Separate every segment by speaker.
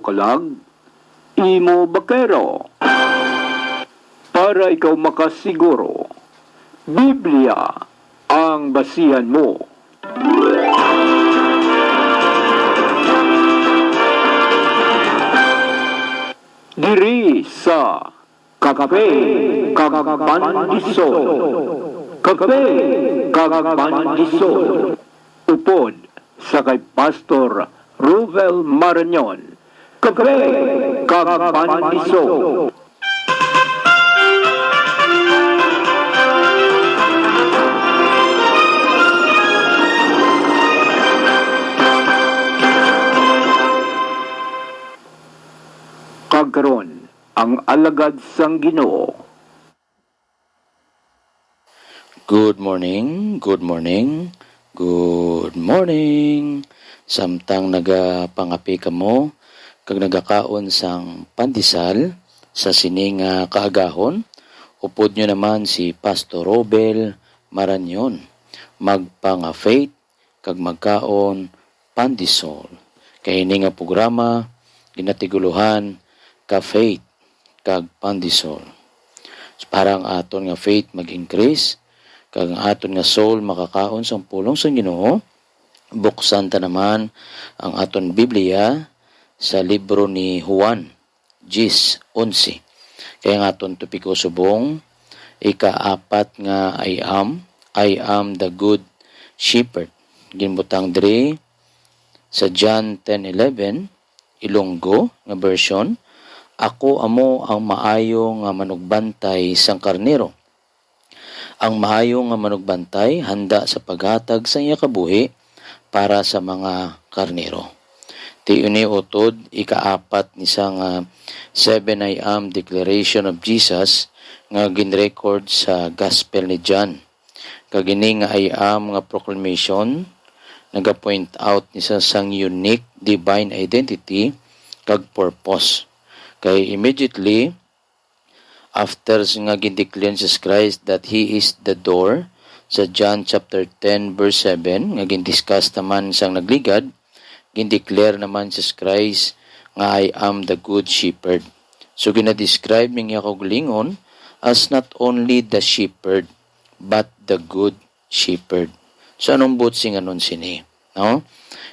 Speaker 1: kalag, imo bakero. Para ikaw makasiguro, Biblia ang basihan mo. Diri sa Kape Kagpandisol. Kape Kagpandisol. Upod sa kay Pastor Ruvel Marañon. Kape Kagpandisol. Kagkaron ang alagad sang Ginoo.
Speaker 2: Good morning, good morning, good morning. Samtang nagapangapi ka mo, kag nagakaon sang pandesal sa sining kaagahon, upod nyo naman si Pastor Robel Marañon, magpanga-faith kag magkaon pandesal. Kay ini nga programa, ginatiguluhan ka faith kag pandesal. So, parang aton nga faith mag-increase, kag aton nga soul makakaon sang pulong sang Ginoo. Buksan ta naman ang aton Biblia sa libro ni Juan 10:11. Kaya nga aton topiko subong ika-4 nga I am the good shepherd. Ginbutang diri sa John 10:11 Ilonggo nga version. Ako amo ang maayo nga manugbantay sang karnero. Ang maayo nga manugbantay handa sa paghatag sa iya kabuhi para sa mga karnero. Tiuni utod ika-4 ni sang 7 I am declaration of Jesus nga ginrecord sa Gospel ni John. Kagini nga I am nga proclamation nagapoint out ni sa sang unique divine identity kag purpose. Kay immediately after nga gindeclare Jesus Christ that He is the door sa John chapter 10 verse 7 nga gindiscuss naman sang nagligad, gindeclare naman Jesus Christ nga I am the good shepherd. So ginadescribe ning yakoglingon as not only the shepherd but the good shepherd. So anong butsing anon sini? No?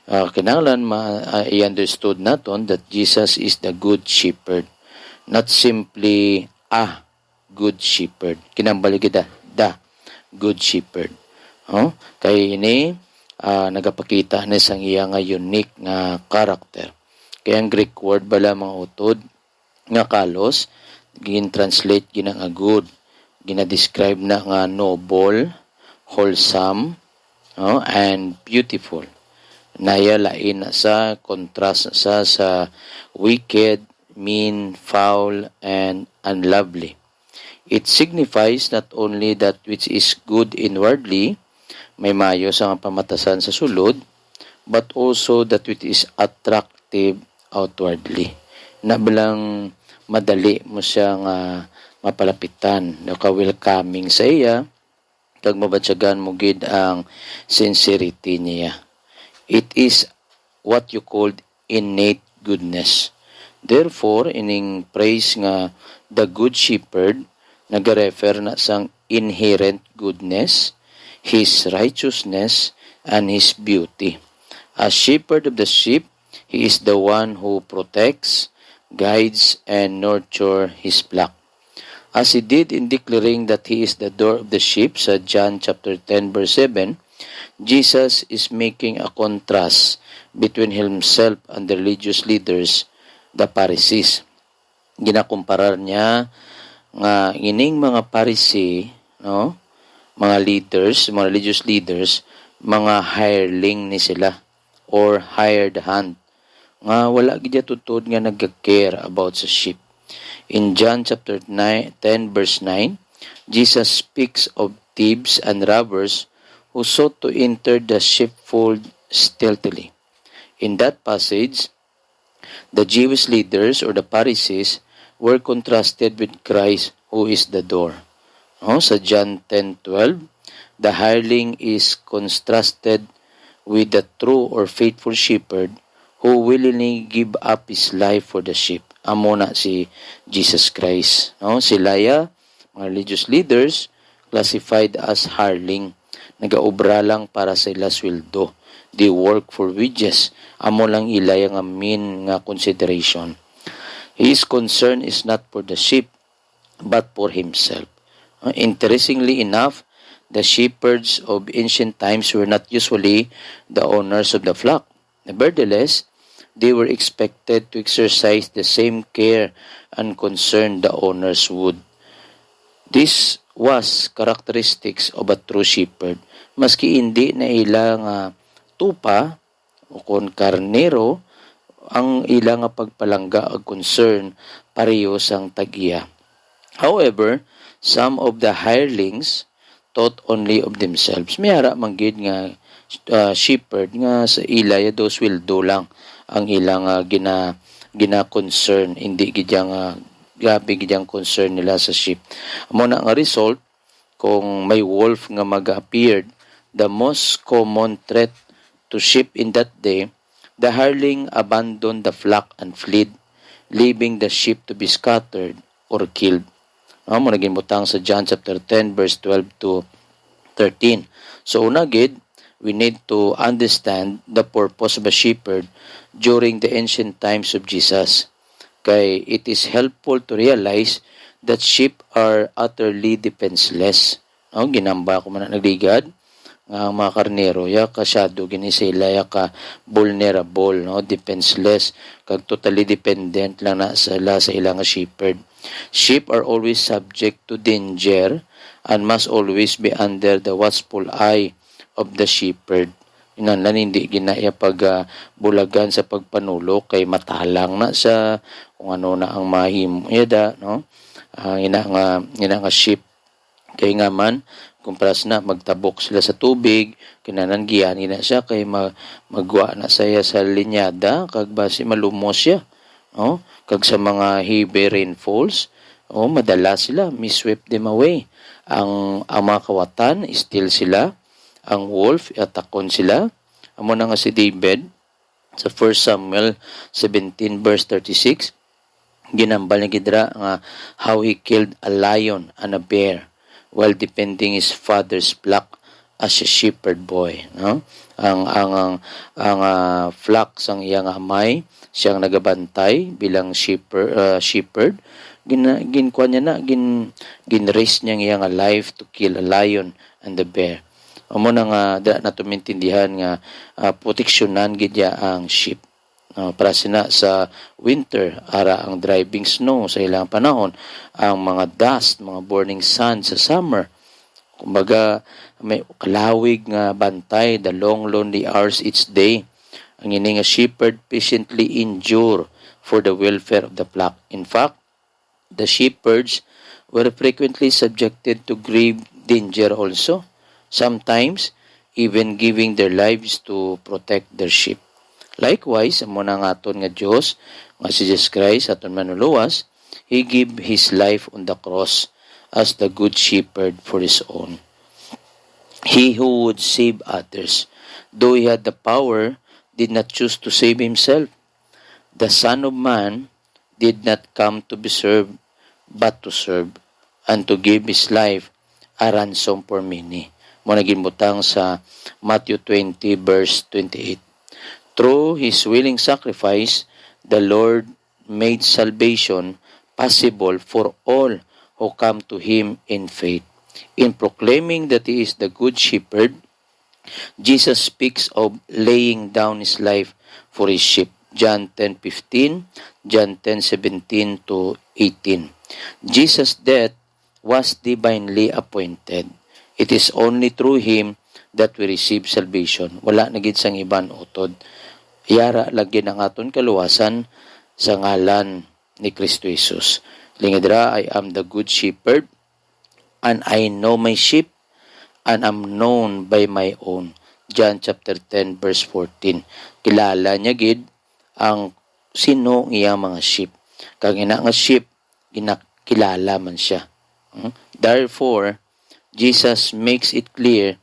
Speaker 2: Kinahanglan i-understood naton that Jesus is the good shepherd, not simply a good shepherd. Kinambalik kita, the good shepherd. Kay ini nagapakita na sang iya nga unique nga character. Kaya ang Greek word bala mga utod nga kalos gin-translate gina nga good, gina-describe na nga noble, wholesome, and beautiful. Naya lain sa contrast sa wicked, mean, foul, and unlovely. It signifies not only that which is good inwardly, may mayo sa pamatasan sa sulod, but also that which is attractive outwardly. Na bilang madali mo siyang mapalapitan, naka-welcoming sa iya, kag mabatsagan mo gid ang sincerity niya. It is what you called innate goodness. Therefore, ining praise nga the good shepherd, nag-refer na sang inherent goodness, his righteousness, and his beauty. As shepherd of the sheep, he is the one who protects, guides, and nurtures his flock. As he did in declaring that he is the door of the sheep sa John chapter 10 verse 7, Jesus is making a contrast between himself and the religious leaders, the Pharisees. Ginakumparar niya nga ining mga Pharisee, mga leaders, mga religious leaders, mga hireling ni sila or hired hand. Nga wala gid tutod nga nagka-care about sa sheep. In John chapter 10 verse 9, Jesus speaks of thieves and robbers who sought to enter the sheepfold stealthily. In that passage, the Jewish leaders or the Pharisees were contrasted with Christ who is the door. Sa John 10:12, the hireling is contrasted with the true or faithful shepherd who willingly give up his life for the sheep. Amo na si Jesus Christ. No? Sila mga religious leaders, classified as hireling. Nagaobra lang para sa ila sweldo. They work for wages. Amo lang ilay nga main nga consideration. His concern is not for the sheep, but for himself. Interestingly enough, the shepherds of ancient times were not usually the owners of the flock. Nevertheless, they were expected to exercise the same care and concern the owners would. This was characteristics of a true shepherd. Maski hindi na ilang tupa o kon karnero, ang ilang pagpalangga o concern pareho sang tag-iya. However, some of the hirelings thought only of themselves. May hara manggid nga shepherd nga sa ilaya those will do lang ang ilang gina-concern, hindi gidyang grabe gidyang concern nila sa sheep. Amo na nga result, kung may wolf nga mag-appeared, the most common threat to sheep in that day, the hireling abandoned the flock and fled, leaving the sheep to be scattered or killed. Mo naging butang sa John chapter 10 verse 12 to 13. So una gid, we need to understand the purpose of a shepherd during the ancient times of Jesus. Kay it is helpful to realize that sheep are utterly defenseless. Ginamba ko man nagligad ang mga karnero ya kasyado gini sila ya ka vulnerable, defenseless, kag totally dependent lang na sa ilang shepherd. Sheep are always subject to danger and must always be under the watchful eye of the shepherd. Inanlan hindi ginaya pag bulagan sa pagpanulok kay matalang na sa kung ano na ang mahimo yada, no? Ina nga sheep kay nga man kung paras na magtabok sila sa tubig, kinanan giyan ina siya kay magwa na saya sa linyada kag basi malumos siya. Kag sa mga heavy rainfalls, madala sila, sweep them away. Ang mga kawatan, still sila. Ang wolf, atakon sila. Amo na nga si David, sa 1 Samuel 17 verse 36, ginambal ni Gidra nga how he killed a lion and a bear while defending his father's flock as a shepherd boy. No? Ang flock sang iyang amay, siyang nagabantay bilang shepherd. Ginkuha niya na, ginraise niya iyang life to kill a lion and the bear. Amo na nga natumintindihan nga proteksyonan gidya ang sheep. Para sina sa winter, ara ang driving snow sa ilang panahon, ang mga dust, mga burning sun sa summer. Kumbaga, may kalawig nga bantay, the long lonely hours each day. Ang ini nga shepherd patiently endure for the welfare of the flock. In fact, the shepherds were frequently subjected to grave danger also, sometimes even giving their lives to protect their sheep. Likewise, amo na nga aton nga Dios, nga si Jesus Christ aton manuluwas, He gave His life on the cross as the good shepherd for His own. He who would save others, though He had the power, did not choose to save Himself. The Son of Man did not come to be served, but to serve, and to give His life a ransom for many. Mo naging butang sa Matthew 20 verse 28. Through His willing sacrifice, the Lord made salvation possible for all who come to Him in faith. In proclaiming that He is the Good Shepherd, Jesus speaks of laying down His life for His sheep. John 10:15, John 10:17 to 18. Jesus' death was divinely appointed. It is only through Him that we receive salvation. Wala na gid sang iban utod. Yara lagi ng aton kaluwasan sa ngalan ni Kristo Jesus. Lingidra, I am the good shepherd, and I know my sheep, and am known by my own. John chapter 10 verse 14. Kilala niya gid ang sino iyang mga sheep. Kag ina nga sheep, ginakilala man siya. Therefore, Jesus makes it clear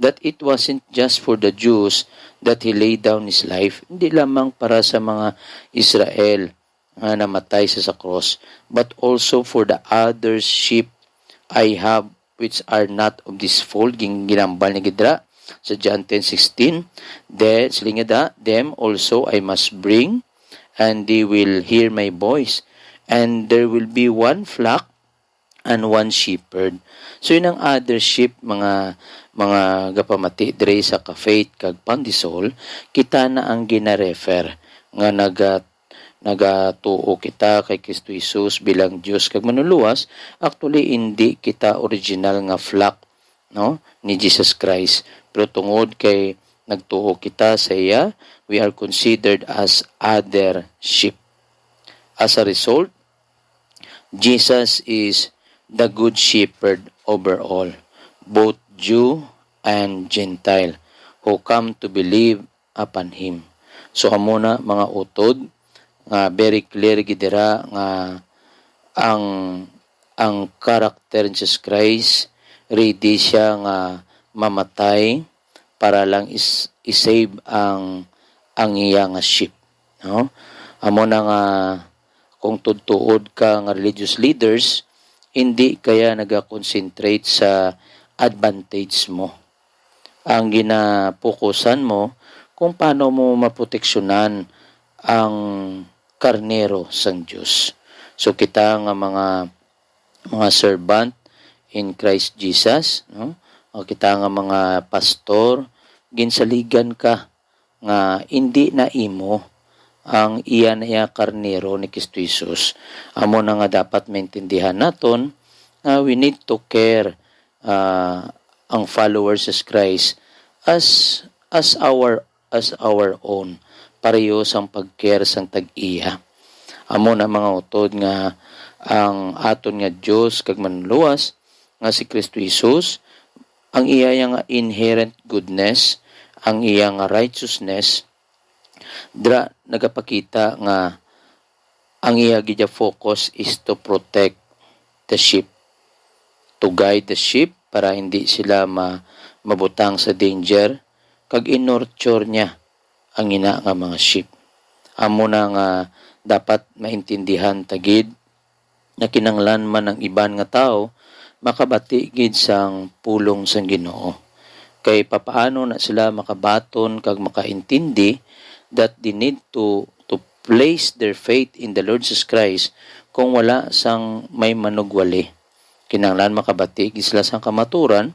Speaker 2: that it wasn't just for the Jews that He laid down His life, hindi lamang para sa mga Israel nga namatay sa cross, but also for the other sheep I have which are not of this fold. Ginambal ni Gidra sa John 10:16. Them also I must bring, and they will hear my voice, and there will be one flock and one shepherd. So yun ang other sheep, mga gapamati dire sa ka-faith kag pandisol, kita na ang gina-refer nga nagatuo kita kay Kristo Jesus bilang Dios kag manuluwas. Actually hindi kita original nga flock, no, ni Jesus Christ, pero tungod kay nagtuo kita sa iya, we are considered as other sheep. As a result, Jesus is the good shepherd over all, both Jew and Gentile, who come to believe upon Him. So amo na mga utod nga very clear gidira nga ang karakter ni Jesus Christ ready siya nga mamatay para lang isave ang iya nga sheep, no? Amo na nga kung tutuod ka nga religious leaders, hindi kaya nag-concentrate sa advantage mo. Ang ginapokusan mo kung paano mo maproteksyonan ang karnero sang Diyos. So kita nga mga servant in Christ Jesus, no? O kita nga mga pastor, ginsaligan ka nga hindi na imo ang iyan iya karnero ni Kristo Jesus. Amo na nga dapat maintindihan naton nga we need to care ang followers of Christ as our own, pareho sang pag-care sang tag-iya. Amo na mga utod nga ang aton nga Dios kag manluwas nga si Kristo Jesus, ang iya nga inherent goodness, ang iya nga righteousness, dra nagapakita nga ang iya gid focus is to protect the sheep, to guide the sheep para hindi sila mabutang sa danger, kag inorture niya ang ina nga mga sheep. Amo na nga dapat maintindihan tagid na kinanglan man ang iban nga tao makabati gid sang pulong sang Ginoo, kay papaano na sila makabaton kag makaintindi that they need to place their faith in the Lord Jesus Christ kung wala sang may manugwali. Kinanglan makabati gid sila sang kamaturan,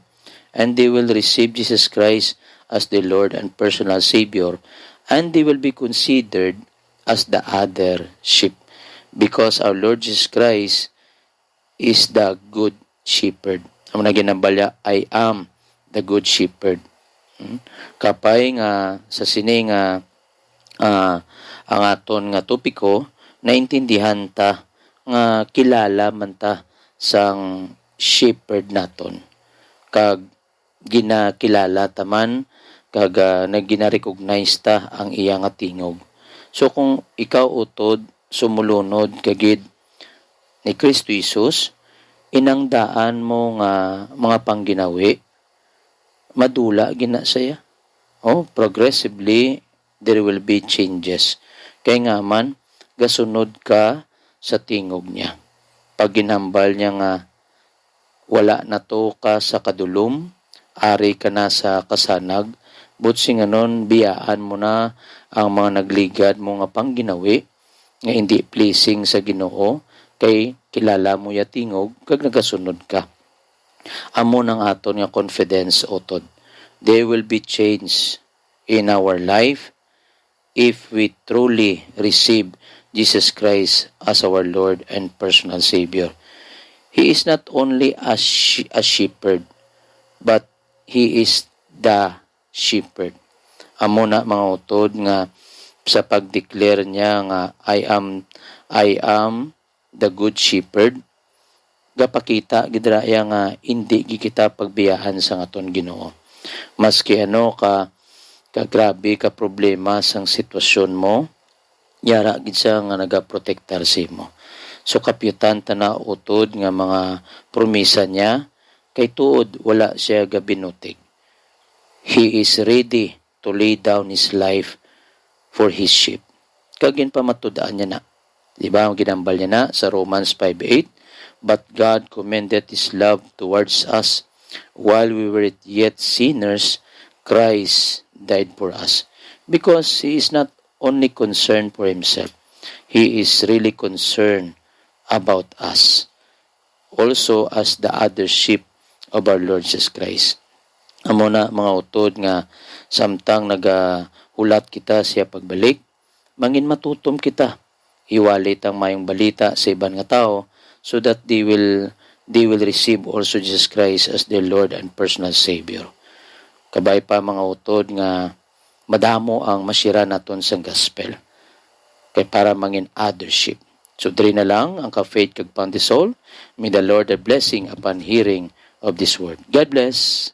Speaker 2: and they will receive Jesus Christ as the Lord and personal Savior, and they will be considered as the other sheep, because our Lord Jesus Christ is the good shepherd. Ang naginambalya, I am the good shepherd. Kapay nga sa sini nga ang aton nga topiko, naintindihan ta nga kilala man ta sang shepherd naton, kag ginakilala taman kag nagina-recognize ta ang iya nga tingog. So kung ikaw utod sumulunod kagid ni Kristo Jesus, inang daan mo nga mga pangginawi, madula gina saya. Progressively there will be changes. Kaya nga man, gasunod ka sa tingog niya. Pag ginambal niya nga, wala na to ka sa kadulom, ari ka na sa kasanag, butsi nga nun, biyaan mo na ang mga nagligad mo nga pangginawi, nga hindi pleasing sa Ginoo, kay kilala mo ya tingog, kag nagasunod ka. Amo ng aton nga confidence otod. There will be change in our life if we truly receive Jesus Christ as our Lord and personal Savior. He is not only a shepherd, but He is the shepherd. Amo na mga utod nga sa pag-declare niya nga I am the good shepherd, gapakita gidraya nga hindi kita pagbiyahan sa aton Ginoo. Maski grabe ka problema sang sitwasyon mo, yara gid siya nga nagaprotektar sa imo. So kapyutan tana utod nga mga promisa niya, kay tuod wala siya gabinutig. He is ready to lay down His life for His sheep. Kagin pa matudaan niya na. Diba, ang ginambal niya na sa Romans 5:8, but God commended His love towards us. While we were yet sinners, Christ died for us. Because He is not only concerned for Himself, He is really concerned about us. Also as the other sheep of our Lord Jesus Christ. Amo na mga utod nga samtang nagahulat kita siya pagbalik, mangin matutom kita. Iwalit ang mayong balita sa iban nga tao so that they will receive also Jesus Christ as their Lord and personal Savior. Kabay pa mga utod nga madamo ang masira naton sa gospel. Kay para mangin other sheep. So diri na lang ang ka-faith kag pandisol. May the Lord a blessing upon hearing of this word. God bless.